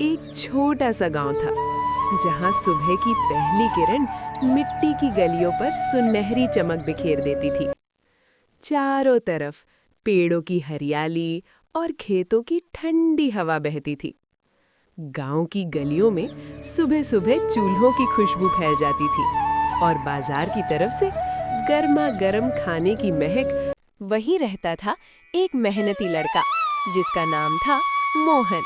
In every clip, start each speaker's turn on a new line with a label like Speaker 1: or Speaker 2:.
Speaker 1: एक छोटा सा गांव था जहां सुबह की पहली किरण मिट्टी की गलियों पर सुनहरी चमक बिखेर देती थी। चारों तरफ पेड़ों की हरियाली और खेतों की ठंडी हवा बहती थी। गांव की गलियों में सुबह सुबह चूल्हों की खुशबू फैल जाती थी और बाजार की तरफ से गर्मा गर्म खाने की महक। वहीं रहता था एक मेहनती लड़का जिसका नाम था मोहन।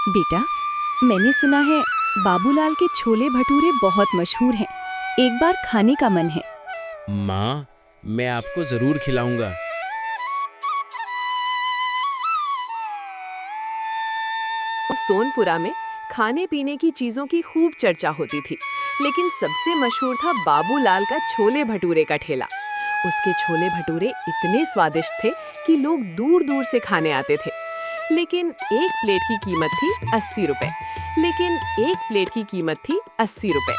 Speaker 2: बेटा, मैंने सुना है बाबूलाल के छोले भटूरे बहुत मशहूर हैं। एक बार खाने का मन है।
Speaker 3: माँ, मैं आपको जरूर खिलाऊंगा।
Speaker 1: सोनपुरा में खाने पीने की चीजों की खूब चर्चा होती थी, लेकिन सबसे मशहूर था बाबूलाल का छोले भटूरे का ठेला। उसके छोले भटूरे इतने स्वादिष्ट थे कि लोग दूर दूर से खाने आते थे। लेकिन एक प्लेट की कीमत थी 80 रुपए।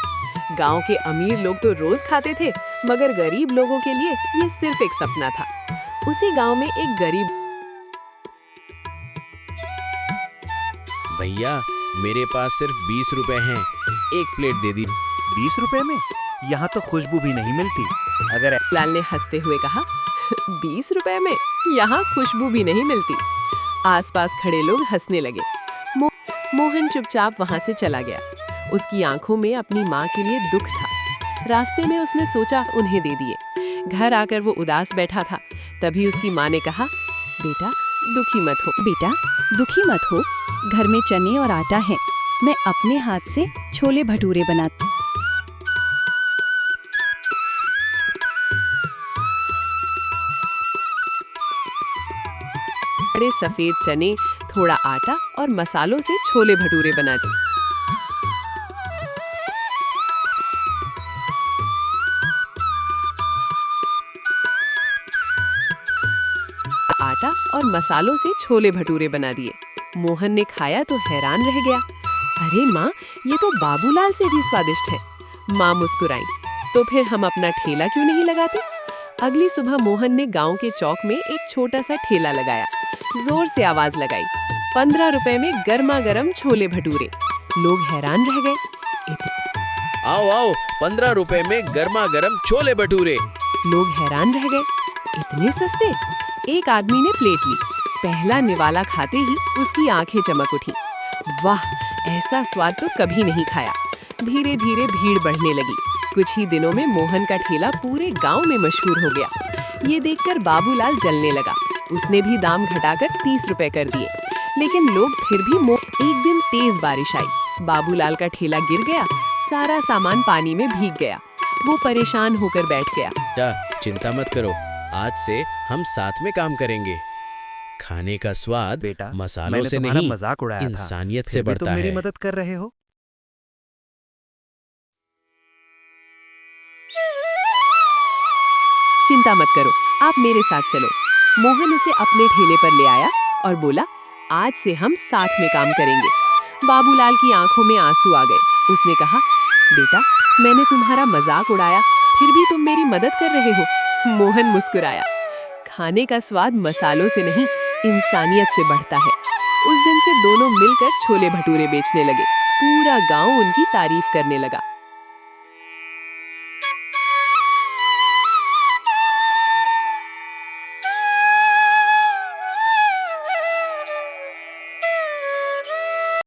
Speaker 1: गांव के अमीर लोग तो रोज खाते थे, मगर गरीब लोगों के लिए ये सिर्फ एक सपना था। उसी गांव में एक गरीब।
Speaker 3: भैया, मेरे पास सिर्फ 20 रुपए हैं, एक प्लेट दे दी।
Speaker 4: 20 रुपए में? यहाँ तो खुशबू भी नहीं मिलती। अगर
Speaker 1: लाल ने हंसते हुए कहा, 20 रुपए में यहाँ खुशबू भी नहीं मिलती। आसपास खड़े लोग हंसने लगे। मोहन चुपचाप वहां से चला गया। उसकी आंखों में अपनी माँ के लिए दुख था। रास्ते में उसने सोचा उन्हें दे दिए। घर आकर वो उदास बैठा था। तभी उसकी माँ ने कहा, बेटा दुखी मत हो।
Speaker 2: बेटा, दुखी मत हो। घर में चने और आटा है। मैं अपने हाथ से छोले भटूरे बनाती।
Speaker 1: बड़े सफेद चने, थोड़ा आटा और मसालों से छोले भटूरे बनाती। आटा और मसालों से छोले भटूरे बना दिए। मोहन ने खाया तो हैरान रह गया। अरे माँ, ये तो बाबूलाल से भी स्वादिष्ट है। माँ मुस्कुराई। तो फिर हम अपना ठेला क्यों नहीं लगाते? अगली सुबह मोहन ने गांव के चौक में एक छोटा सा ठेला लगाया। जोर से आवाज लगाई, 15 रुपए में गर्मा गर्म छोले भटूरे। लोग हैरान रह गए।
Speaker 3: आओ आओ, 15 रुपए में गर्मा गर्म छोले भटूरे।
Speaker 1: लोग हैरान रह गए, इतने सस्ते? एक आदमी ने प्लेट ली। पहला निवाला खाते ही उसकी आंखें चमक उठी। वाह, ऐसा स्वाद तो कभी नहीं खाया। धीरे धीरे भीड़ बढ़ने लगी। कुछ ही दिनों में मोहन का ठेला पूरे गांव में मशहूर हो गया। ये देखकर बाबूलाल जलने लगा। उसने भी दाम घटाकर 30 रुपए कर दिए। लेकिन लोग फिर भी एक दिन तेज बारिश आई। बाबूलाल का ठेला गिर गया। सारा सामान पानी में भीग गया। वो परेशान होकर बैठ गया।
Speaker 3: चिंता मत करो, आज से हम साथ में काम करेंगे। खाने का स्वाद
Speaker 4: बेटा,
Speaker 3: मसालों से नहीं,
Speaker 4: मजाक उड़ाया था।
Speaker 3: इंसानियत
Speaker 4: फिर
Speaker 3: से
Speaker 4: भी
Speaker 3: बढ़ता
Speaker 4: तुम मेरी
Speaker 3: है।
Speaker 4: मदद कर रहे हो।
Speaker 1: चिंता मत करो, आप मेरे साथ चलो। मोहन उसे अपने ठेले पर ले आया और बोला, आज से हम साथ में काम करेंगे। बाबूलाल की आंखों में आंसू आ गए। उसने कहा, बेटा, मैंने तुम्हारा मजाक उड़ाया, फिर भी तुम मेरी मदद कर रहे हो। मोहन मुस्कुराया। खाने का स्वाद मसालों से नहीं, इंसानियत से बढ़ता है। उस दिन से दोनों मिलकर छोले भटूरे बेचने लगे। पूरा गांव उनकी तारीफ करने लगा।